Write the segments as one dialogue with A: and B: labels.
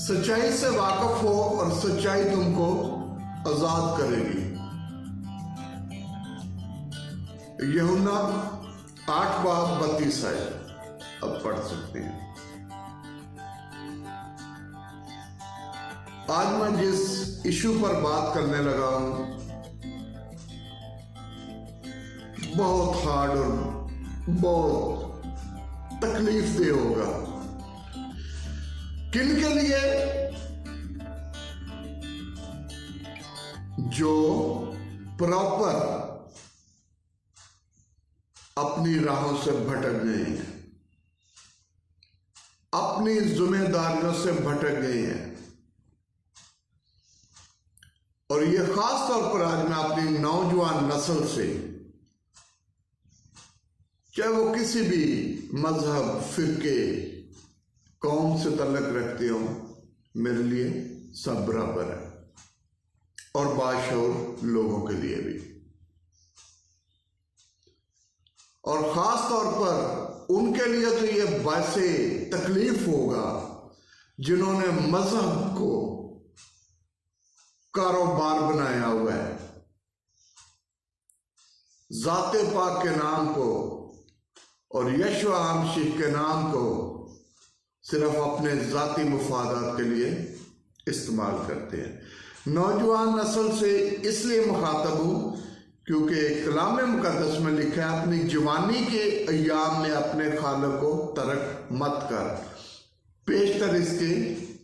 A: सच्चाई से वाकिफ हो और सच्चाई तुमको आजाद करेगी। यूहन्ना 8:32 है, अब पढ़ सकते हैं। आज मैं जिस इशू पर बात करने लगा हूं बहुत हार्ड और बहुत तकलीफ दे होगा। किन के लिए? जो प्रॉपर अपनी राहों से भटक गए हैं, अपनी जिम्मेदारियों से भटक गए हैं। और ये खास तौर पर आज मैं अपनी नौजवान नस्ल से, चाहे वो किसी भी मजहब, फिरके, कौम से तल्लुक रखते हो, मेरे लिए सब बराबर है, और बाशऊर लोगों के लिए भी। और ख़ास तौर पर उनके लिए तो ये बासे तकलीफ होगा जिन्होंने मजहब को कारोबार बनाया हुआ है, ज़ाते पाक के नाम को और यशवा मसीह के नाम को सिर्फ अपने ज़ाती मुफादात के लिए इस्तेमाल करते हैं। नौजवान नस्ल से इसलिए मुखातब हूँ क्योंकि कलाम मुकद्दस में लिखा है, अपनी जवानी के अय्याम में अपने खालिक को तर्क मत कर, पेशतर इसके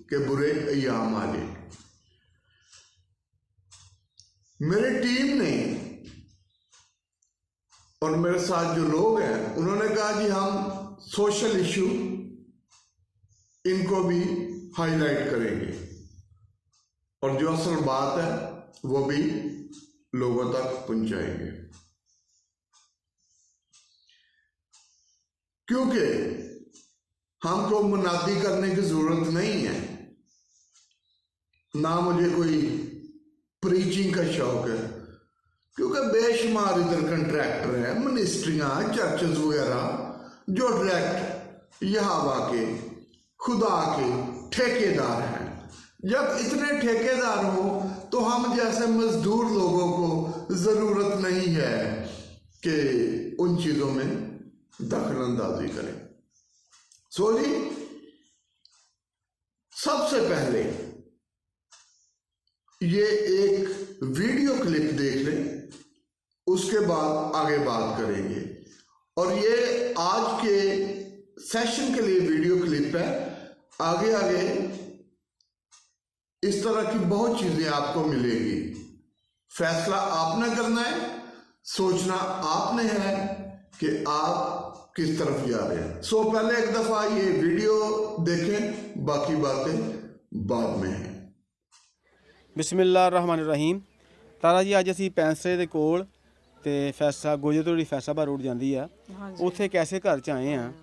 A: के बुरे अय्याम आ जाए। मेरी टीम ने और मेरे साथ जो लोग हैं उन्होंने कहा जी हम सोशल इशू इनको भी हाईलाइट करेंगे और जो असल बात है वो भी लोगों तक पहुंचाएंगे, क्योंकि हमको मुनादी करने की जरूरत नहीं है, ना मुझे कोई प्रीचिंग का शौक है, क्योंकि बेशुमार इधर कंट्रैक्टर हैं, मिनिस्ट्रियां, चर्चेस वगैरह जो डायरेक्ट यहाँ वाके खुदा के ठेकेदार हैं। जब इतने ठेकेदार हो तो हम जैसे मजदूर लोगों को जरूरत नहीं है कि उन चीजों में दखल अंदाजी करें। सो जी, सबसे पहले ये एक वीडियो क्लिप देख लें, उसके बाद आगे बात करेंगे। और ये आज के सेशन के लिए वीडियो क्लिप है, आगे आगे इस तरह की बहुत चीजें आपको मिलेगी। फैसला आपने करना है, सोचना आपने है कि आप किस तरफ जा रहे हैं। सो पहले एक दफा ये वीडियो देखें, बाकी बातें बाद में हैं।
B: बिस्मिल्लाहिर्रहमानिर्रहीम। तारा जी, अज असी पैंसरे दे कोल ते फैसा गोजरतोड़ी फैसाबा रोड जाती है, उत्थे एक ऐसे घर च आए हैं।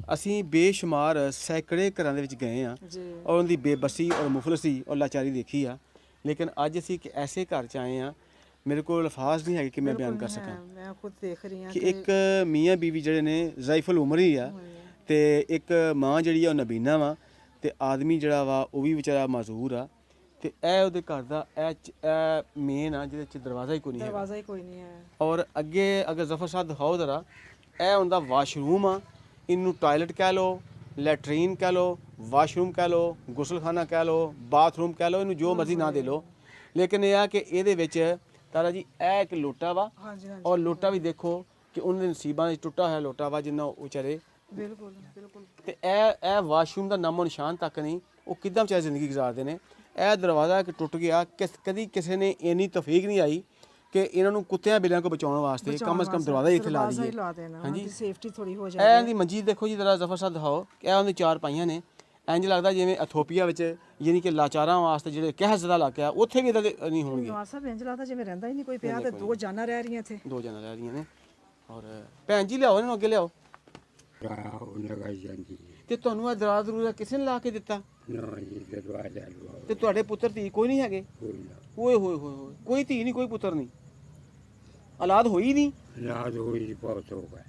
B: असी बेशुमार सैकड़े घरों के गए हैं और उनकी बेबसी और मुफलसी और लाचारी देखी आ, लेकिन अज असी एक ऐसे घर च आए हैं, मेरे को अल्फाज नहीं है कि मैं बयान कर सकां।
C: मैं खुद देख रही हूं
B: कि एक मियाँ बीवी जड़े ने ज़ाइफुल उमर ही आ, ते एक माँ जड़ी आ नबीना वा, ते आदमी जड़ा वा वो भी बेचारा माजूर आ। ते ए उहदे घर दा मेन आ जिहदे च दरवाज़ा ही कोई नहीं है। और अगे अगर जफर साहब दिखाओ जरा, ए उनका वाशरूम आ, इनू टॉयलेट कह लो, लैट्रीन कह लो, वाशरूम कह लो, गुसलखाना कह लो, बाथरूम कह लो, इनू जो मर्जी ना दे लो, लेकिन यह कि ये विच तारा जी ए एक लोटा वा, और लोटा भी देखो कि उन्होंने नसीबां टुटा होया लोटा वा जिन्ना बेचारे।
C: बिल्कुल बिल्कुल।
B: ते ए वाशरूम का नामो निशान तक नहीं, वो किद्दां बेचारे जिंदगी गुजारते हैं। यह दरवाज़ा एक टुट गया, कदी किसी ने इन्नी तफीक नहीं आई कि इन्हों कुत्तियां बिल्लियां को बचाने वास्ते कम से कम दरवाज़ा ही इत्थे ला दीए। हाँ जी,
C: सेफ्टी थोड़ी हो जाए।
B: इहदी मंजी देखो जी, जरा जफर साहब दिखाओ, यह उन्हें चार पाइयां ने। इंज लगता जिवें इथोपिया विच यानी कि लाचारां वास्ते जिहड़े कहस दा इलाका है उत्थे भी इदां दे नहीं होणगे।
C: नवाज साहब इंज लगदा जिवें रहिंदा ही नहीं कोई पिया, ते दो जाना रह रही इत्थे,
B: दो जना रह रही ने। और भैन जी लियाओ इन्हूं अगे लियाओ। ते तुहानूं ਇਹ ਦਰਾਜ਼ ਦਰੂਜ਼ਾ ਕਿਸੇ ਨੇ ਲਾ ਕੇ ਦਿੱਤਾ? ਤੇ ਤੁਹਾਡੇ ਪੁੱਤਰ ਧੀ ਕੋਈ ਨਹੀਂ ਹੈਗੇ? ਓਏ ਹੋਏ ਹੋਏ ਹੋਏ, ਕੋਈ ਧੀ ਨਹੀਂ, ਕੋਈ ਪੁੱਤਰ ਨਹੀਂ, ਔਲਾਦ ਹੋਈ ਨਹੀਂ?
D: ਔਲਾਦ ਹੋਈ,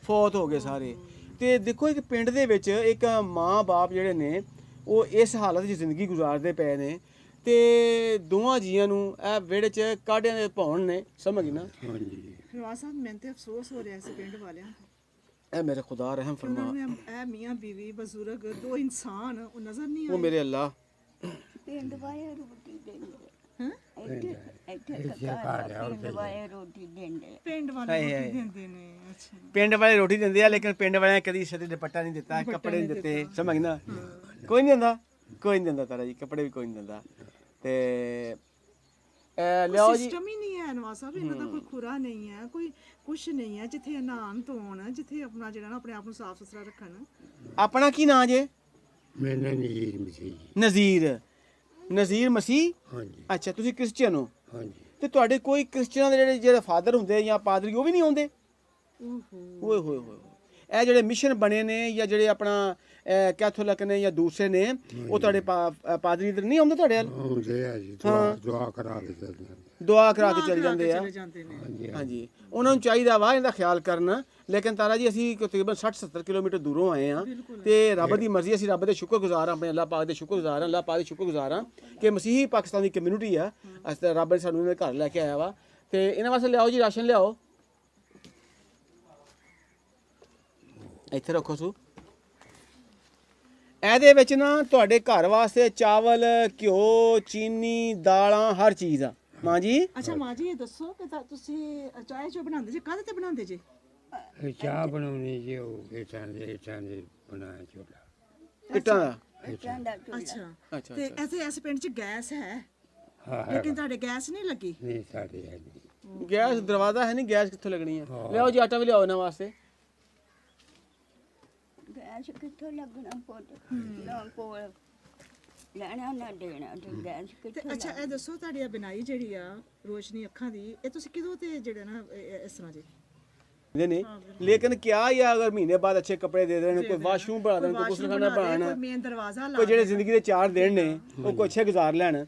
D: ਫੌਤ ਹੋ ਗਏ
B: ਸਾਰੇ। ਤੇ ਦੇਖੋ ਇੱਕ ਪਿੰਡ ਦੇ ਵਿੱਚ ਇੱਕ ਮਾਂ ਬਾਪ ਜਿਹੜੇ ਨੇ ਉਹ ਇਸ ਹਾਲਤ 'ਚ ਜ਼ਿੰਦਗੀ ਗੁਜ਼ਾਰਦੇ ਪਏ ਨੇ ਤੇ ਦੋਵਾਂ ਜੀਆਂ ਨੂੰ ਇਹ ਵਿਹੜੇ 'ਚ ਕਾਢਿਆਂ ਦੇ ਭੌਣ ਨੇ, ਸਮਝ ਨਾ।
D: ਹਾਂਜੀ
C: ਨਵਾਜ਼ ਸਾਹਿਬ ਮੈਨੂੰ ਤੇ ਅਫਸੋਸ ਹੋ ਰਿਹਾ ਸੀ ਪਿੰਡ ਵਾਲਿਆਂ ਤੇ।
B: ਇਹ ਮੇਰੇ ਖੁਦਾ ਰਹਿਮ ਫਰਮਾ,
C: ਉਹਨਾਂ ਨੂੰ ਇਹ ਮੀਆਂ ਬੀਵੀ ਬਜ਼ੁਰਗ ਦੋ ਇਨਸਾਨ ਉਹ ਨਜ਼ਰ ਨਹੀਂ
B: ਉਹ
C: ਆਏ।
B: ਮੇਰੇ ਅੱਲਾ।
E: ਪਿੰਡ ਵਾਲੇ ਰੋਟੀ ਦਿੰਦੇ
C: ਹੈਂ?
E: ਇੱਥੇ ਪਿੰਡ ਵਾਲੇ ਰੋਟੀ ਦਿੰਦੇ
C: ਪਿੰਡ ਵਾਲੇ ਰੋਟੀ ਦਿੰਦੇ ਨੇ। ਅੱਛਾ
B: ਪਿੰਡ ਵਾਲੇ ਰੋਟੀ ਦਿੰਦੇ ਆ, ਲੇਕਿਨ ਪਿੰਡ ਵਾਲਿਆਂ ਕਦੀ ਸਿਰ ਤੇ ਦੁਪੱਟਾ ਨਹੀਂ ਦਿੱਤਾ, ਕੱਪੜੇ ਨਹੀਂ ਦਿੱਤੇ, ਸਮਝ ਨਾ। ਕੋਈ ਨਹੀਂ ਦਿੰਦਾ, ਕੋਈ ਨਹੀਂ ਦਿੰਦਾ ਤਾਰਾ ਜੀ, ਕੱਪੜੇ ਵੀ ਕੋਈ ਨਹੀਂ ਦਿੰਦਾ। ਤੇ ਲਿਆਓ ਜੀ,
C: ਸਿਸਟਮ ਹੀ ਨਹੀਂ ਹੈ ਨਵਾਜ਼ ਸਾਹਿਬ, ਇਹਨਾਂ ਦਾ ਕੋਈ ਖੁਰਾ ਨਹੀਂ ਹੈ, ਕੋਈ ਕੁਛ ਨਹੀਂ ਹੈ ਜਿੱਥੇ ਨਹਾਉਣ ਧੋਣ, ਜਿੱਥੇ ਆਪਣਾ ਜਿਹੜਾ ਨਾ ਆਪਣੇ ਆਪ ਨੂੰ ਸਾਫ਼ ਸੁਥਰਾ ਰੱਖਣ।
B: ਆਪਣਾ ਕੀ ਨਾਂ ਜੇ?
D: ਮੇਰਾ ਨਜ਼ੀਰ ਮਸੀਹ।
B: ਨਜ਼ੀਰ, ਨਜ਼ੀਰ ਮਸੀਹ।
D: ਹਾਂਜੀ
B: ਅੱਛਾ, ਤੁਸੀਂ ਕ੍ਰਿਸਚੀਅਨ ਹੋ
D: ਹਾਂਜੀ
B: ਤੇ ਤੁਹਾਡੇ ਕੋਈ ਕ੍ਰਿਸਚੀਅਨਾਂ ਦੇ ਜਿਹੜੇ ਫਾਦਰ ਹੁੰਦੇ ਜਾਂ ਪਾਦਰੀ ਉਹ ਵੀ ਨਹੀਂ ਆਉਂਦੇ? ਓਏ ਹੋਏ ਹੋਏ, ਇਹ ਜਿਹੜੇ ਮਿਸ਼ਨ ਬਣੇ ਨੇ ਜਾਂ ਜਿਹੜੇ ਆਪਣਾ ਕੈਥੋਲਿਕ ਨੇ ਜਾਂ ਦੂਸਰੇ ਨੇ, ਉਹ ਤੁਹਾਡੇ ਪਾਦਰੀ ਇਧਰ ਨਹੀਂ ਆਉਂਦੇ ਤੁਹਾਡੇ ਵੱਲ?
D: ਆਉਂਦੇ ਆ ਜੀ, ਦੁਆ ਕਰਾ ਕੇ ਚੱਲਦੇ ਆ।
B: ਦੁਆ ਕਰਾ ਕੇ ਚਲੇ ਜਾਂਦੇ ਆ।
C: ਚਲੇ ਜਾਂਦੇ ਨੇ।
B: ਹਾਂਜੀ, ਉਹਨਾਂ ਨੂੰ ਚਾਹੀਦਾ ਵਾ ਇਹਦਾ ਖਿਆਲ ਕਰਨ। ਲੇਕਿਨ ਤਾਰਾ ਜੀ ਅਸੀਂ ਤਕਰੀਬਨ 60-70 ਕਿਲੋਮੀਟਰ ਦੂਰੋਂ ਆਏ ਆ ਤੇ ਰੱਬ ਦੀ ਮਰਜ਼ੀ, ਅਸੀਂ ਰੱਬ ਦੇ ਸ਼ੁਕਰਗੁਜ਼ਾਰ ਹਾਂ, ਆਪਣੇ ਅੱਲਾਹ ਪਾਕ ਦੇ ਸ਼ੁਕਰਗੁਜ਼ਾਰ ਹਾਂ, ਅੱਲਾਹ ਪਾਕ ਦੇ ਸ਼ੁਕਰਗੁਜ਼ਾਰ ਹਾਂ ਕਿ ਮਸੀਹੀ ਪਾਕਿਸਤਾਨ ਦੀ ਕਮਿਊਨਿਟੀ ਆ, ਅਸੀਂ ਰੱਬ ਨੇ ਸਾਨੂੰ ਇਹਨਾਂ ਦੇ ਘਰ ਲੈ ਕੇ ਆਇਆ ਵਾ। ਤੇ ਇਹਨਾਂ ਵਾਸਤੇ ਲਿਆਓ ਜੀ, ਰਾਸ਼ਨ ਲਿਆਓ, ਇੱਥੇ ਰੱਖੋ ਸੂ। ਇਹਦੇ ਵਿੱਚ ਨਾ ਤੁਹਾਡੇ ਘਰ ਵਾਸਤੇ ਚਾਵਲ, ਘਿਓ, ਚੀਨੀ, ਦਾਲਾਂ, ਹਰ ਚੀਜ਼ ਆ ਮਾਂ ਜੀ।
C: ਅੱਛਾ ਮਾਂ ਜੀ ਇਹ ਦੱਸੋ ਕਿ ਤੁਸੀਂ ਚਾਹ ਚੋ ਬਣਾਉਂਦੇ ਜੇ, ਕਾਹਦੇ ਤੇ ਬਣਾਉਂਦੇ ਜੇ?
D: ਇਹ ਚਾਹ ਬਣਾਉਣੀ ਜੀ, ਉਹ ਇਟਾਂ ਦੇ ਬਣਾਇਆ ਚੋਲਾ।
B: ਇੱਟਾਂ ਦਾ?
E: ਇੱਟਾਂ ਦਾ ਚੁੱਲ੍ਹਾ।
C: ਅੱਛਾ
B: ਅੱਛਾ
C: ਤੇ ਇੱਥੇ ਇਸ ਪਿੰਡ 'ਚ ਗੈਸ ਹੈ,
D: ਹਾਂ
C: ਲੇਕਿਨ ਤੁਹਾਡੇ ਗੈਸ ਨਹੀਂ ਲੱਗੀ।
D: ਨਹੀਂ ਸਾਡੇ ਹੈ ਨਹੀਂ।
B: ਗੈਸ ਦਰਵਾਜ਼ਾ ਹੈ ਨਹੀਂ, ਗੈਸ ਕਿੱਥੋਂ ਲੱਗਣੀ ਹੈ? ਲਿਆਓ ਜੀ, ਆਟਾ ਵੀ ਲਿਆਓ ਇਹਨਾਂ ਵਾਸਤੇ।
E: ਗੈਸ ਕਿੱਥੋਂ ਲੱਗਣਾ ਪੁੱਤ, ਨਾ ਕੋਲ ਲੈਣਾ ਨਾ ਦੇਣਾ ਤੇ ਗੈਸ
C: ਤੇ
E: ਕਿੱਥੋਂ
C: ਅੱਛਾ ਇਹ ਦੱਸੋ ਤੁਹਾਡੀ ਆ ਬਿਨਾਈ ਜਿਹੜੀ ਆ ਰੋਸ਼ਨੀ ਅੱਖਾਂ ਦੀ, ਇਹ ਤੁਸੀਂ ਕਿਦੋਂ ਤੇ ਜਿਹੜਾ ਨਾ ਇਸ ਤਰ੍ਹਾਂ ਜੀ
B: ਨੇ ਲੇਕਿਨ ਕਿਆ ਹੀ ਆ, ਅਗਰ ਮਹੀਨੇ ਬਾਅਦ ਅੱਛੇ ਕੱਪੜੇ ਦੇ ਦੇਣ, ਕੋਈ ਵਾਸ਼ਰੂਮ ਬਣਾ ਦੇਣ, ਕੋਈ ਗੁਸਲਖਾਨਾ ਬਣਾਉਣ,
C: ਮੇਨ ਦਰਵਾਜ਼ਾ ਲਾ
B: ਕੋਈ ਜਿਹੜੇ ਜ਼ਿੰਦਗੀ ਦੇ 4 ਦਿਨ ਨੇ ਉਹ ਕੋਈ ਅੱਛੇ ਗੁਜ਼ਾਰ ਲੈਣ।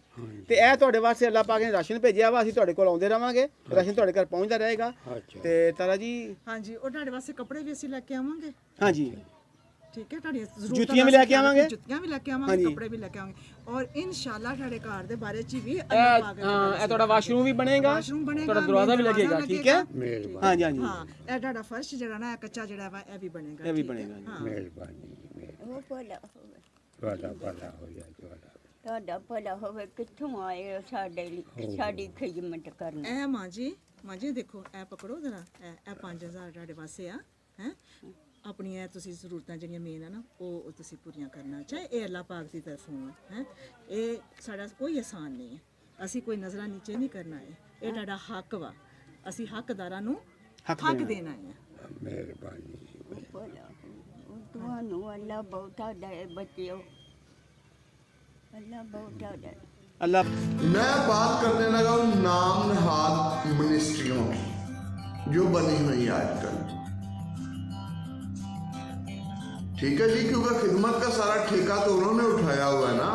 B: ਤੇ ਇਹ ਤੁਹਾਡੇ ਵਾਸਤੇ ਅੱਲਾਹ ਪਾਕ ਨੇ ਰਾਸ਼ਨ ਭੇਜਿਆ ਵਾ, ਅਸੀਂ ਤੁਹਾਡੇ ਕੋਲ ਆਉਂਦੇ ਰਵਾਂਗੇ, ਰਾਸ਼ਨ ਤੁਹਾਡੇ ਘਰ ਪਹੁੰਚਦਾ ਰਹੇਗਾ।
D: ਅੱਛਾ
B: ਤੇ ਤਾਰਾ ਜੀ,
C: ਹਾਂਜੀ, ਉਹ ਤੁਹਾਡੇ ਵਾਸਤੇ ਕੱਪੜੇ ਵੀ ਅਸੀਂ ਲੈ ਕੇ ਆਵਾਂਗੇ।
B: ਹਾਂਜੀ,
C: ਠੀਕ ਹੈ, ਤੁਹਾਡੀ ਜ਼ਰੂਰਤਾਂ
B: ਜੁੱਤੀਆਂ ਵੀ ਲੈ ਕੇ ਆਵਾਂਗੇ,
C: ਜੁੱਤੀਆਂ ਵੀ ਲੈ ਕੇ ਆਵਾਂਗੇ, ਕੱਪੜੇ ਵੀ ਲੈ ਕੇ ਆਵਾਂਗੇ, ਔਰ ਇਨਸ਼ਾਅੱਲਾ ਤੁਹਾਡੇ ਘਰ ਦੇ ਬਾਰੇ ਚ ਵੀ ਅੱਲਾਹ
B: ਇਹ
C: ਪਾਕ
B: ਹਾਂ, ਇਹ ਤੁਹਾਡਾ ਵਾਸ਼ਰੂਮ ਵੀ ਬਣੇਗਾ,
C: ਵਾਸ਼ਰੂਮ ਬਣੇਗਾ,
B: ਤੁਹਾਡਾ ਦਰਵਾਜ਼ਾ ਵੀ ਲੱਗੇਗਾ, ਠੀਕ ਹੈ?
D: ਮਿਹਰਬਾਨੀ
B: ਹਾਂਜੀ ਹਾਂਜੀ,
C: ਹਾਂ, ਇਹ ਤੁਹਾਡਾ ਫਰਸ਼ ਜਿਹੜਾ ਨਾ ਕੱਚਾ ਜਿਹੜਾ ਵਾ ਇਹ ਵੀ ਬਣੇਗਾ,
B: ਇਹ ਵੀ
C: ਠੀਕ ਹੈ?
B: ਬਣੇਗਾ ਜੀ।
C: ਹਾਂ।
D: ਮਿਹਰਬਾਨੀ।
E: ਉਹ ਭਲਾ ਹੋਵੇ,
D: ਤੁਹਾਡਾ ਭਲਾ ਹੋ ਜਾਏ,
E: ਤੁਹਾਡਾ ਭਲਾ ਹੋਵੇ। ਕਿੱਥੋਂ ਆਏ ਹੋ ਸਾਡੇ ਲਈ, ਸਾਡੀ ਖਿਦਮਤ ਕਰਨ?
C: ਇਹ ਮਾਂ ਜੀ ਦੇਖੋ, ਇਹ ਪਕੜੋ ਜਰਾ, ਇਹ 5000 ਤੁਹਾਡੇ ਵਾਸਤੇ ਆ ਹੈ। ਆਪਣੀਆਂ ਤੁਸੀਂ ਜ਼ਰੂਰਤਾਂ ਜਿਹੜੀਆਂ ਮੇਨ ਆ ਨਾ ਉਹ ਤੁਸੀਂ ਪੂਰੀਆਂ ਕਰਨਾ ਚਾਹੇ, ਇਹ ਅੱਲਾਹ ਪਾਕ ਦੀ ਤਰਫੋਂ ਹੈ। ਇਹ ਸਾਡਾ ਕੋਈ ਆਸਾਨ ਨਹੀਂ ਹੈ, ਅਸੀਂ ਕੋਈ ਨਜ਼ਰਾਂ ਨੀਚੇ ਨਹੀਂ ਕਰਨਾ ਹੈ, ਇਹ ਤੁਹਾਡਾ ਹੱਕ ਵਾ, ਅਸੀਂ ਹੱਕਦਾਰਾਂ ਨੂੰ ਹੱਕ ਦੇਣਾ ਹੈ।
D: ਮਿਹਰਬਾਨੀ।
E: ਭਲਾ ਉਹ ਤੁਹਾਨੂੰ ਅੱਲਾ ਬਹੁਤਾ ਦੇ ਬੱਚਿਓ, ਅੱਲਾ ਬਹੁਤਾ ਦੇ।
B: अल्लाह।
A: मैं बात करने लगा हूँ नाम नहाद मिनिस्ट्रियों की जो बनी हुई आजकल। ठीक है जी, क्योंकि खिदमत का सारा ठेका तो उन्होंने उठाया हुआ है ना,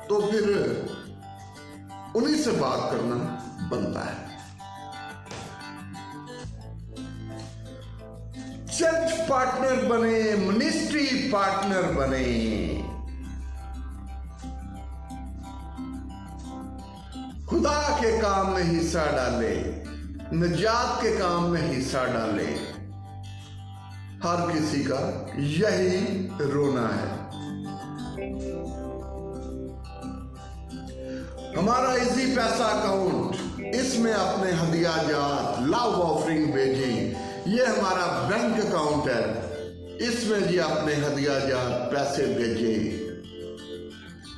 A: तो फिर उन्हीं से बात करना बनता है। चर्च पार्टनर बने, मिनिस्ट्री पार्टनर बने, खुदा के काम में हिस्सा डाले, निजात के काम में हिस्सा डाले। हर किसी का यही रोना है। हमारा इजी पैसा अकाउंट, इसमें अपने हदिया जात लव ऑफरिंग भेजें। ये हमारा बैंक अकाउंट है, इसमें जी अपने हदिया जात पैसे भेजें।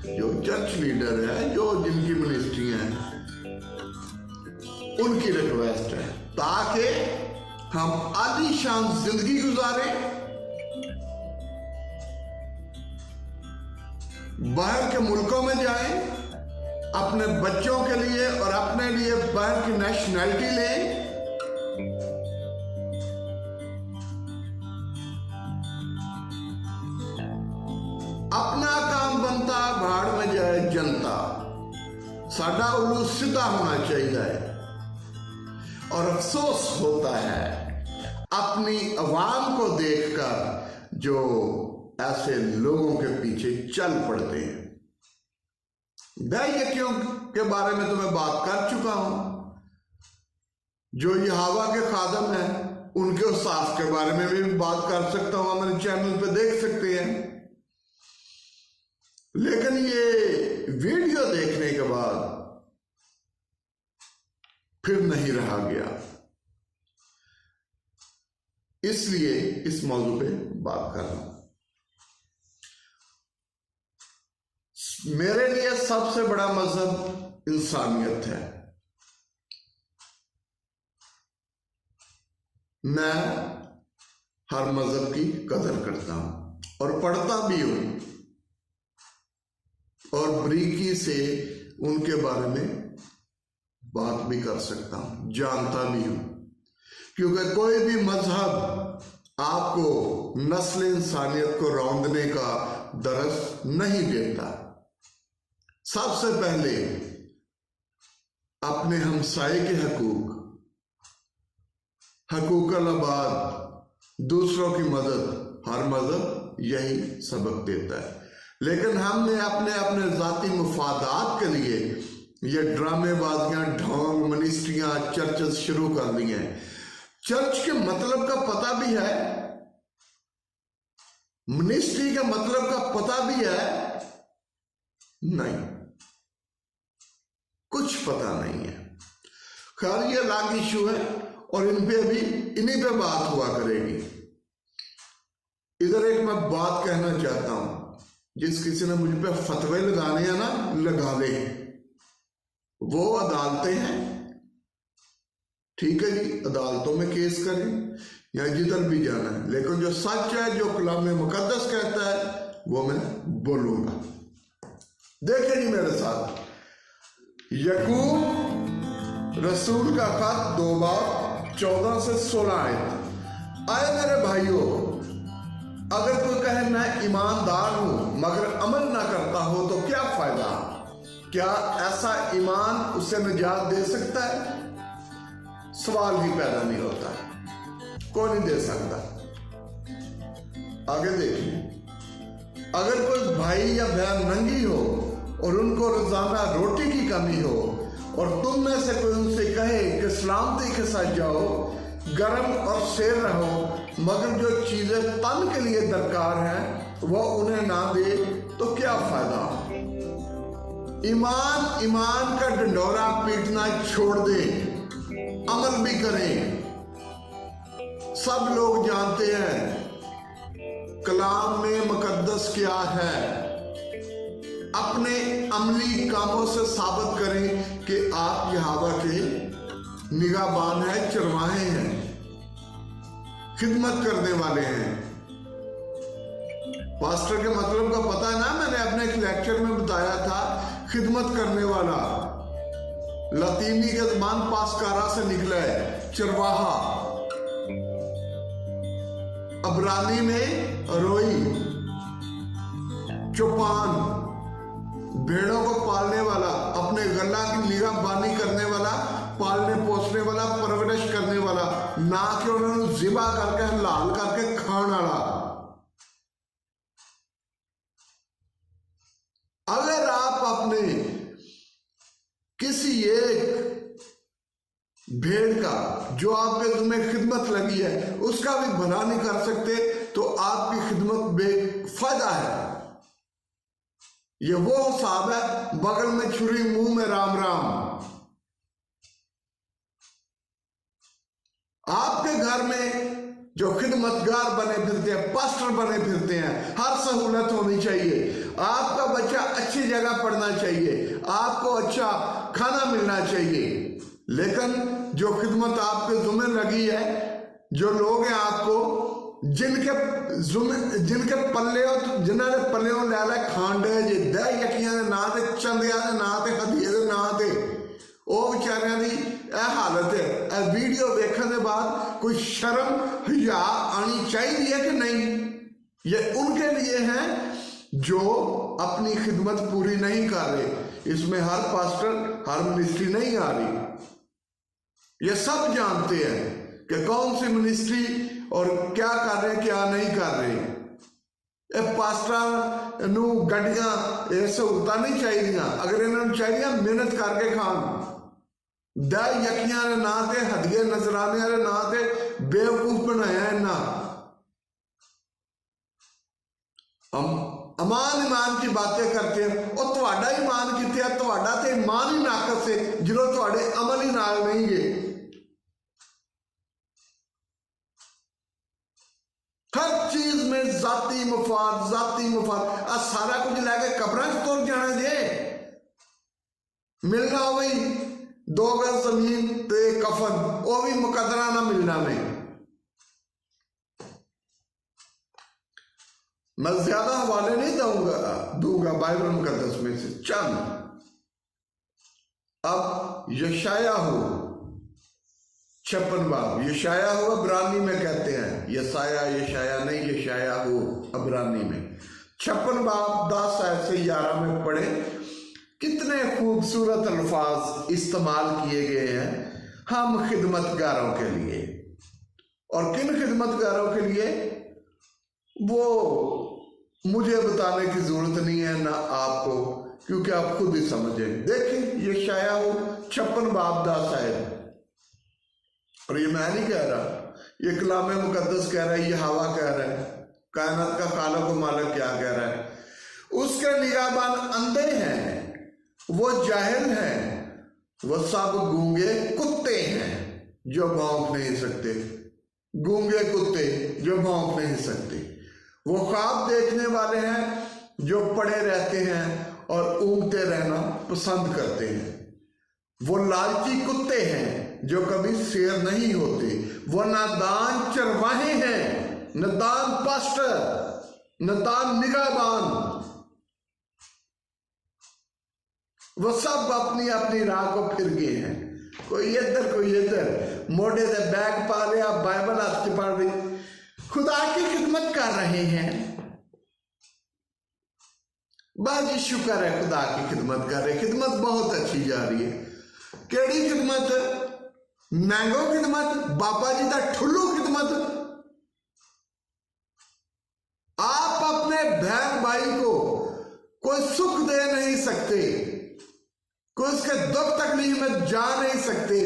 A: जो चर्च लीडर है, जो जिनकी मिनिस्ट्री है, उनकी रिक्वेस्ट है ताकि हम आलीशान जिंदगी गुजारें, बाहर के मुल्कों में जाएं, अपने बच्चों के लिए और अपने लिए बाहर की नेशनैलिटी लें, अपना काम बनता भाड़ में जाए जनता। साडा उल्लू सीधा होना चाहिए और अफसोस होता है अपनी अवाम को देखकर जो ऐसे लोगों के पीछे चल पड़ते हैं। दैयकियों के बारे में तो मैं बात कर चुका हूं, जो यहोवा के खादम हैं उनके उस्ताद के बारे में भी बात कर सकता हूं, हमारे चैनल पे देख सकते हैं। लेकिन ये वीडियो देखने के बाद फिर नहीं रहा गया, इसलिए इस मौजू पे बात कर रहा हूं। मेरे लिए सबसे बड़ा मजहब इंसानियत है। मैं हर मजहब की कदर करता हूं और पढ़ता भी हूं और बारीकी से उनके बारे में बात भी कर सकता हूं, जानता भी हूं, क्योंकि कोई भी मजहब आपको नस्ल इंसानियत को रौंदने का दरस नहीं देता। सबसे पहले अपने हमसाये के हकूक अल-अबाद, दूसरों की मदद, हर मजहब यही सबक देता है। लेकिन हमने अपने अपने जाती मुफादात के लिए ये ड्रामेबाजियां, ढोंग, मिनिस्ट्रियां, चर्चेस शुरू कर दी हैं। चर्च के मतलब का पता भी है, मिनिस्ट्री के मतलब का पता भी है? नहीं, कुछ पता नहीं है। खैर ये अलग इशू है और इन पे अभी इन्हीं पे बात हुआ करेगी। इधर एक मैं बात कहना चाहता हूं, जिस किसी ने मुझ पे फतवे लगाने हैं ना, लगा ले, वो अदालतें हैं, ठीक है जी, अदालतों में केस करें या जिधर भी जाना है, लेकिन जो सच है, जो कलाम मुकद्दस कहता है, वो मैं बोलूंगा। देखें जी मेरे साथ, यकूब रसूल का खत 2 बाब 14 से 16 आए मेरे भाइयों, अगर कोई कहे मैं ईमानदार हूं मगर अमल ना करता हो तो क्या फायदा? क्या ऐसा ईमान उसे निजात दे सकता है? सवाल ही पैदा नहीं होता, कोई नहीं दे सकता। आगे देखिए, अगर कोई भाई या बहन नंगी हो और उनको रोजाना रोटी की कमी हो और तुम में से कोई उनसे कहे कि सलामती के साथ जाओ, गर्म और शेर रहो, मगर जो चीजें तन के लिए दरकार हैं वो उन्हें ना दे तो क्या फायदा? ईमान का डंडोरा पीटना छोड़ दे, अमल भी करें। सब लोग जानते हैं कलाम में मुकद्दस क्या है। अपने अमली कामों से साबित करें कि आप यहोवा के निगाहबान हैं, चरवाहे हैं, खिदमत करने वाले हैं। पास्टर के मतलब का पता है ना, मैंने अपने एक लेक्चर में बताया था, खिदमत करने वाला लतीनी के ज़बान पासकारा से निकला है, चरवाहा। अबरानी में रोई, चौपान, भेड़ों को पालने वाला, अपने गला की निगाहबानी करने वाला, पालने पोसने वाला, परवरिश करने वाला, ना कि उन्होंने ज़िबा करके हलाल करके खाने वाला। अगर आप अपने किसी एक भेड़ का जो आपके तुम्हें खिदमत लगी है उसका भी भला नहीं कर सकते तो आपकी खिदमत बेफायदा है। ये वो हिसाब है, बगल में छुरी मुंह में राम राम। आपके घर में जो खिदमतगार बने फिरते हैं, पास्टर बने फिरते हैं, हर सहूलत होनी चाहिए। आपका बच्चा अच्छी जगह पढ़ना चाहिए, आपको अच्छा खाना मिलना चाहिए, लेकिन जो खिदमत आपके जुम्मे लगी है, जो लोग हैं आपको जिनके पल्ले जिन्होंने पल्ले लै लै खांडे जे दह यकियां दे नां ते चंदियां दे नां ते हदीए दे नां ते ਉਹ ਵਿਚਾਰਿਆਂ ਦੀ ਇਹ ਹਾਲਤ है। ਇਹ वीडियो देखने के बाद कोई शर्म हया आनी चाहिए है कि नहीं? ये उनके लिए है जो अपनी खिदमत पूरी नहीं कर रहे। इसमें हर पास्टर, हर मिनिस्ट्री नहीं आ रही। ये सब जानते हैं कि कौन सी मिनिस्ट्री और क्या कर रहे, क्या नहीं कर रहे। ਇਹ ਪਾਸਟਰਾਂ ਨੂੰ ਗੱਡੀਆਂ ਇਹ ਸਹੂਲਤਾਂ ਨਹੀਂ ਚਾਹੀਦੀਆਂ। ਅਗਰ ਇਹਨਾਂ ਨੂੰ ਚਾਹੀਦੀਆਂ ਮਿਹਨਤ ਕਰਕੇ ਖਾਣ। ਦਾ ਯਕੀਆਂ ਦੇ ਨਾਂ ਤੇ ਹਦੀਏ ਨਜ਼ਰਾਨਿਆਂ ਦੇ ਨਾਂ ਤੇ ਬੇਵਕੂਫ ਬਣਾਇਆ ਇਹਨਾਂ। अमान ईमान की बातें करते हैं और तुहाडा ईमान किथे है? तुहाडा ते ईमान ही नाकस है जो तुहाडे अमल ही नाल नहीं है। हर चीज में जाती मफाद आ सारा कुछ लैके कब्रां च तुर जाना जे। मिलना हो भाई 2 गज जमीन ते कफन, वो भी मुकदरा ना मिलना में। मैं ज्यादा हवाले नहीं दूंगा बाइबल मुकद्दस में से चंद। अब यशायाहू 56 बाब, यशायाहू अबरानी में कहते हैं, यशाया नहीं, यशायाहू अबरानी में 56 बाब 10 आयत से 11 में पढ़े। कितने खूबसूरत अल्फाज इस्तेमाल किए गए हैं हम खिदमतगारों के लिए। और किन खिदमतगारों के लिए वो मुझे बताने की जरूरत नहीं है ना आपको, क्योंकि आप खुद ही समझे। देखिए यशायाहू 56 बाब 10 आयत, और ये मैं नहीं कह रहा, ये कलाम मुकद्दस कह रहा है, ये हवा कह रहा है, कायनात का खालिक व मालिक क्या कह रहा है। उसके निगाहबान अंधे हैं, वो जाहिल हैं, वो सब गूंगे कुत्ते हैं जो भौंक नहीं सकते। गूंगे कुत्ते जो भौंक नहीं सकते। वो ख्वाब देखने वाले हैं जो पड़े रहते हैं और ऊँगते रहना पसंद करते हैं। वो लालची कुत्ते हैं जो कभी शेर नहीं होते। वो नादान चरवाहे हैं, नादान पास्टर, नादान निगाहबान। वो सब अपनी अपनी राह को फिर गए हैं, कोई इधर कोई इधर, मोढ़े से बैग पा लिया, बाइबल हाथ से पढ़ रही, खुदा की खिदमत कर रहे हैं। बस शुक्र है खुदा की खिदमत कर रहे, खिदमत बहुत अच्छी जा रही है। केड़ी खिदमत? मैंगो खिदमत, बाबा जी का ठुल्लू खिदमत। आप अपने बहन भाई को कोई सुख दे नहीं सकते, कोई उसके दुख तकलीफ में जा नहीं सकते।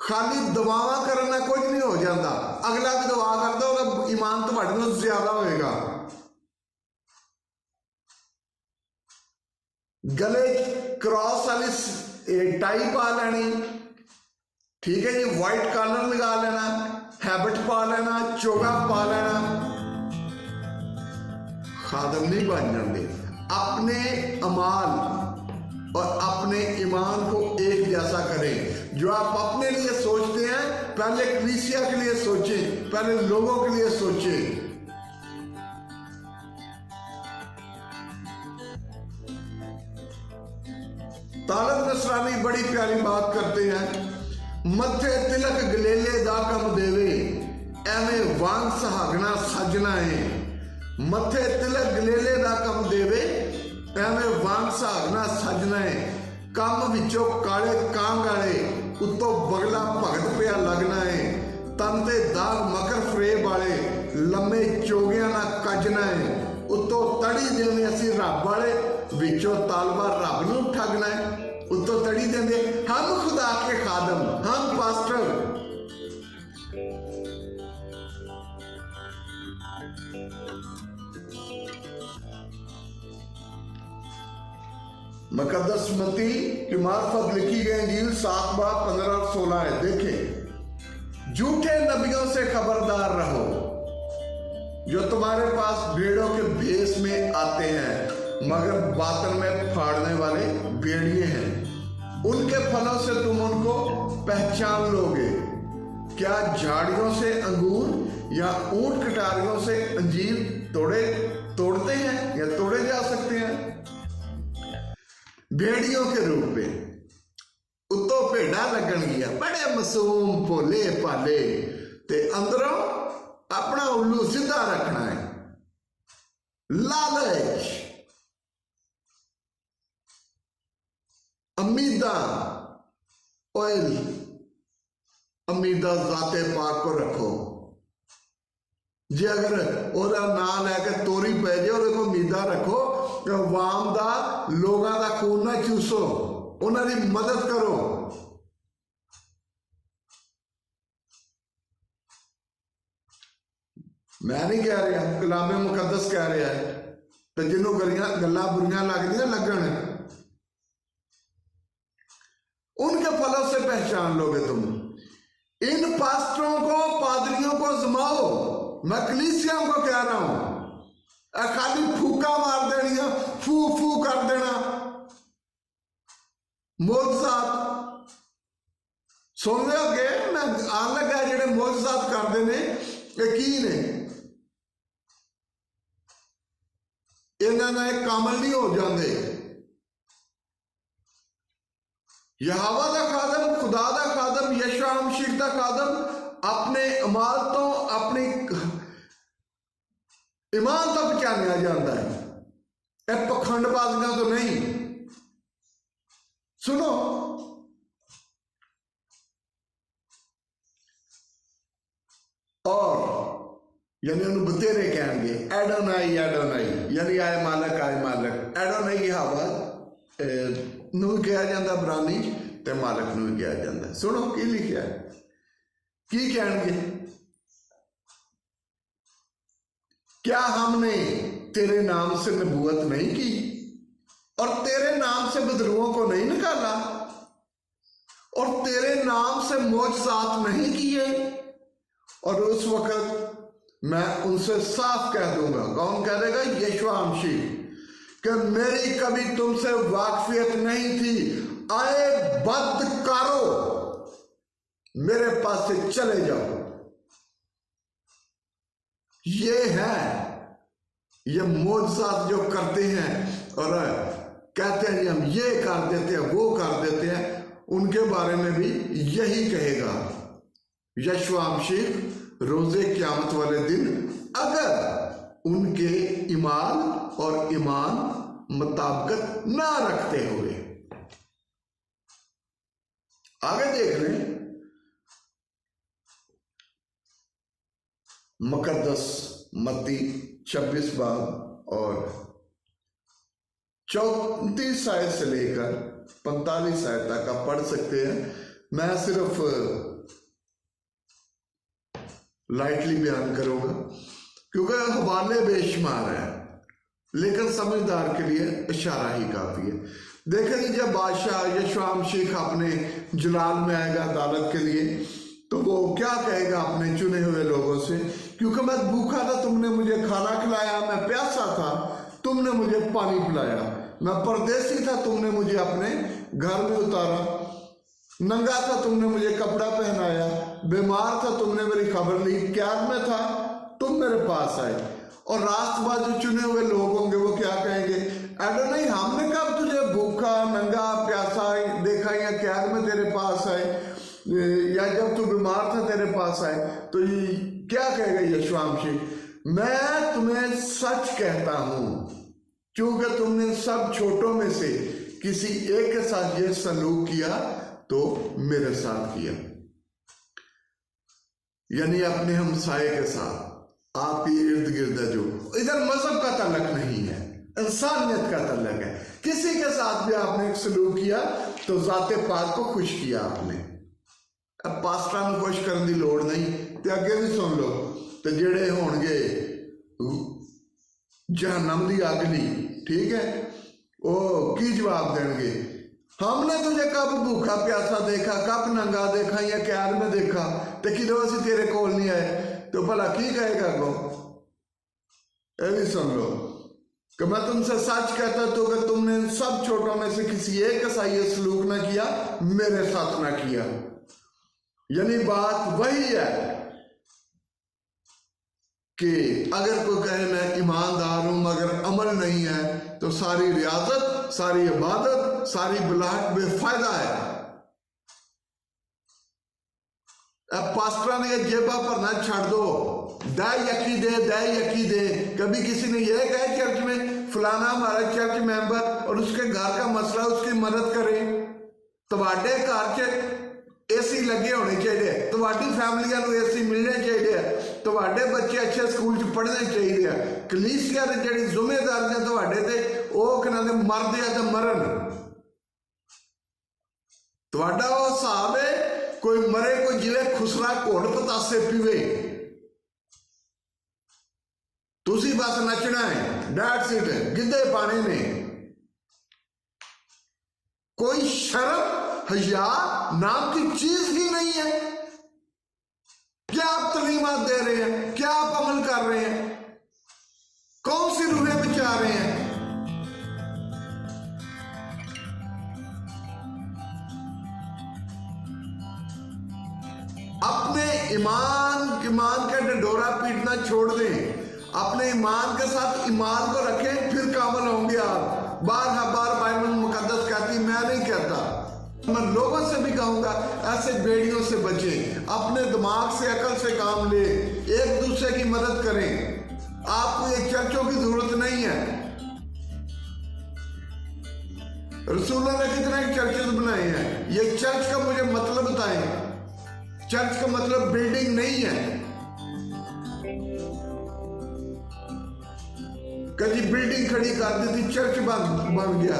A: खाली दुआवां करना कुछ नहीं हो जाता। अगला भी दुआ करता होगा, ईमान तुम्हारे नाल ज्यादा होएगा। गले क्रॉस वाली टाई पा लेनी, ठीक है जी, व्हाइट कॉलर लगा लेना, हैबिट पा लेना, चोगा पा लेना, खादम नहीं बन जाते। अपने अमाल और अपने ईमान को एक जैसा करें। जो आप अपने लिए सोचते हैं पहले कलीसिया के लिए सोचें, पहले लोगों के लिए सोचें। तालब नसरानी बड़ी प्यारी बात करते हैं, मथे तिलक गलेले दा कम देवे, एवें वांग सहागना सजना है। मथे तिलक गलेले दा कम देवे, एवें वांग सहागना सजना है। कम विचों काले कांग वाले, उत्तों बगला भगत पिया लगना है। तन ते दाग मकर फरेब वाले, लम्मे चोगिया ना कजना है। उत्तों तड़ी देने असी रब वाले, विचों तालबा रब नूं ठगना है। उत्तों तड़ी देंदे हम खुदा के खादम, हम पास्टर। मुकद्दस मत्ती की मार्फत लिखी गई इंजील 7 बाब 15 और 16 है। देखें, झूठे नबियों से खबरदार रहो जो तुम्हारे पास भेड़ों के भेष में आते हैं मगर बातन में फाड़ने वाले भेड़िए हैं। उनके फलों से तुम उनको पहचान लोगे। क्या झाड़ियों से अंगूर या ऊंट कटारियों से अंजीर तोड़ते हैं या तोड़े जा सकते हैं? भेड़ियों के रूप में उत्तों भेड़ा लगन गया, बड़े मासूम भोले भाले, ते अंदरों अपना उल्लू सीधा रखना है। लालच, अमीदा ऑयल, अमीदा जाते पाक को रखो। जे अगर ਉਹਦਾ ਨਾਂ ਲੈ ਕੇ ਤੋਰੀ ਪੈ ਜਾਏ ਉਹਦੇ ਕੋਲ ਉਮੀਦਾਂ ਰੱਖੋ ਕਿ ਆਵਾਮ ਦਾ ਲੋਕਾਂ ਦਾ ਖੂਨ ਨਾ ਚੂਸੋ, ਉਹਨਾਂ ਦੀ ਮਦਦ ਕਰੋ। मैं नहीं कह रहा, कलामे मुकद्दस कह रहा है, तो जिन्हों गल्लां बुरियां लगदियां लगन, उनके फलों से पहचान लोगे तुम। इन पास्टरों को, पादरियों को जमाओ। मैं कलीसियाओं को कह रहा हूं, खाली फूका मार देनिया, फू फू कर देना। मोजजात सुन लोगे, मैं आन लगा जेडे मोजजात करते ने की ने, इन्होंने कामल नहीं हो जाते। यहोवा दा खादम, खुदा दा खादम, यशुआ मसीह दा खादम अपने अमाल तो, अपनी ईमान तो पहचानिया जाता है, यह पखंडबाजियां तो नहीं। सुनो, और यानी उन्होंने बतेरे कहेंगे एडोनाई एडोनाई, यानी आए मालक आए मालक। एडोनाई यहोवा नूं कहा जाता इब्रानी, ते मालक नूं कहा जाता। सुनो की लिखा है, की कहेंगे, क्या हमने तेरे नाम से नबूवत नहीं की और तेरे नाम से बदरुओं को नहीं निकाला और तेरे नाम से मोजज़ात नहीं किए? और उस वक्त मैं उनसे साफ कह दूंगा, कौन कह देगा? यशुआ मसीह, कि मेरी कभी तुमसे वाकफियत नहीं थी, आए बदकारो, मेरे पास से चले जाओ। ये है, ये मोजज़ात जो करते हैं और कहते हैं हम ये कर देते हैं, वो कर देते हैं, उनके बारे में भी यही कहेगा यशुआ मसीह रोजे क़यामत वाले दिन, अगर उनके ईमान और ईमान मुताबिकत ना रखते हुए। आगे देख लें, मुकद्दस मत्ती 26 बाब और 34 आयत से लेकर 45 आयत तक आप पढ़ सकते हैं। मैं सिर्फ लाइटली बयान करूंगा क्योंकि हवाले बेशुमार है, लेकिन समझदार के लिए इशारा ही काफी है। देखें जब बादशाह यशुआ मसीह अपने जलाल में आएगा अदालत के लिए, तो वो क्या कहेगा अपने चुने हुए लोगों से? क्योंकि मैं भूखा था, तुमने मुझे खाना खिलाया, मैं प्यासा था, तुमने मुझे पानी पिलाया, मैं परदेसी था, तुमने मुझे अपने घर में उतारा, नंगा था, तुमने मुझे कपड़ा पहनाया, बीमार था, तुमने मेरी खबर ली, कैद में था, तुम मेरे पास आए। और रास्तबाज जो चुने हुए लोग होंगे वो क्या कहेंगे? एडोनाई, हमने कब तुझे भूखा, नंगा, प्यासा देखा या कैद में तेरे पास आए, या जब तू बीमार था तेरे पास आए? तो ये क्या कहेगा यशुआ मसीह? मैं तुम्हें सच कहता हूं, क्योंकि तुमने सब छोटों में से किसी एक के साथ ये सलूक किया तो मेरे साथ किया। यानी अपने हमसाये के साथ, आपके इर्द गिर्द जो, इधर मजहब का तल्लक नहीं है, इंसानियत का तल्लक है। किसी के साथ भी आपने एक सलूक किया तो ज़ाते पाक को खुश किया आपने। अब पास्टरां नूं खुश करने की लोड़ नहीं। तो अगे भी सुन लो, तो जेड़े होणगे जहन्नम दी अगली, ठीक है, वो की जवाब देंगे? हमने तुझे कब भूखा प्यासा देखा, कब नंगा देखा या कैद में देखा, तो किदों असीं तेरे कोल नहीं आए? तो भला की कहेगा अगों? ये भी सुन लो कि मैं तुमसे सच कहता तो कि तुमने सब छोटों में से किसी एक के साथ ये सलूक ना किया, मेरे साथ ना किया। यानी बात वही है कि अगर कोई कहे मैं ईमानदार हूं मगर अमल नहीं है, तो सारी रियाजत, सारी इबादत, सारी बुलाहट बेफायदा है। अब पास्टरा ने जेबा भरना छड़ दो, दे यकी दे, दे यकी दे। कभी किसी ने यह कहा चर्च में फलाना हमारा चर्च मेंबर और उसके घर का मसला उसकी मदद करे? तुहाडे घर च एसी लगे होने चाहिए, तुहाडी फैमिलियां नूं एसी मिलने चाहिए। ਤੁਹਾਡੇ ਬੱਚੇ ਅੱਛੇ ਸਕੂਲ 'ਚ ਪੜ੍ਹਨੇ ਚਾਹੀਦੇ ਆ। ਕਲੀਸਿਆ ਦੀ ਜਿਹੜੀ ਜ਼ਿੰਮੇਵਾਰੀਆਂ ਤੁਹਾਡੇ ਤੇ, ਉਹ ਕਿਨਾਂ ਦੇ ਮਰਦੇ ਆ ਤੇ ਮਰਨ। ਤੁਹਾਡਾ ਉਹ ਹਿਸਾਬ ਹੈ, ਕੋਈ ਮਰੇ ਕੋਈ ਜਿਵੇਂ ਖੁਸਰਾ ਘੋੜ ਪਤਾਸੇ ਪੀਵੇ, ਤੁਸੀਂ ਬਸ ਨੱਚਣਾ ਹੈ, ਡੈਟਸ ਇਟ, ਗਿੱਧੇ ਪਾਣੇ ਨੇ। कोई शर्म हया नाम की चीज ही नहीं है। क्या आप तालीमात दे रहे हैं? क्या आप अमल कर रहे हैं? कौन सी रूहें बचा रहे हैं? अपने ईमान का डंडोरा पीटना छोड़ दें, अपने ईमान के साथ ईमान को रखें, फिर कामल होंगे आप। बार बाइबल मुकद्दस कहती, मैं नहीं कहता, मैं लोगों से भी कहूंगा ऐसे बेड़ियों से बचें, अपने दिमाग से अकल से काम ले, एक दूसरे की मदद करें। आपको ये चर्चों की जरूरत नहीं है। रसूलों ने कितने चर्चेस बनाए हैं, ये चर्च का मुझे मतलब बताएं। चर्च का मतलब बिल्डिंग नहीं है। कभी बिल्डिंग खड़ी कर दी थी, चर्च बन गया।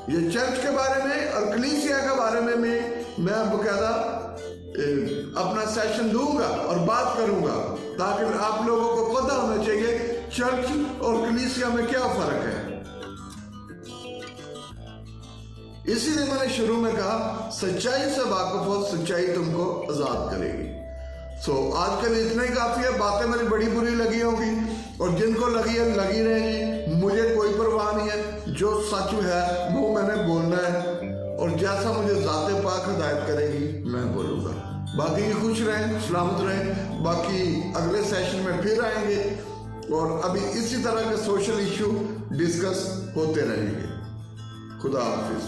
A: ये चर्च के बारे में और कलीसिया के बारे में मैं बकायदा अपना सेशन दूंगा और बात करूंगा, ताकि आप लोगों को पता होना चाहिए चर्च और कलीसिया में क्या फर्क है। इसीलिए मैंने शुरू में कहा, सच्चाई से वाकिफ हो, सच्चाई तुमको आजाद करेगी। आज के लिए इतना ही काफी है। बातें मेरी बड़ी बुरी लगी होंगी, और जिनको लगी है लगी रहेगी, मुझे कोई परवाह नहीं है। जो सच है वो मैंने बोलना है, और जैसा मुझे ज़ाते पाक हिदायत करेगी मैं बोलूँगा। बाकी खुश रहें, सलामत रहें। बाकी अगले सेशन में फिर आएंगे, और अभी इसी तरह के सोशल इशू डिस्कस होते रहेंगे। खुदा हाफिज।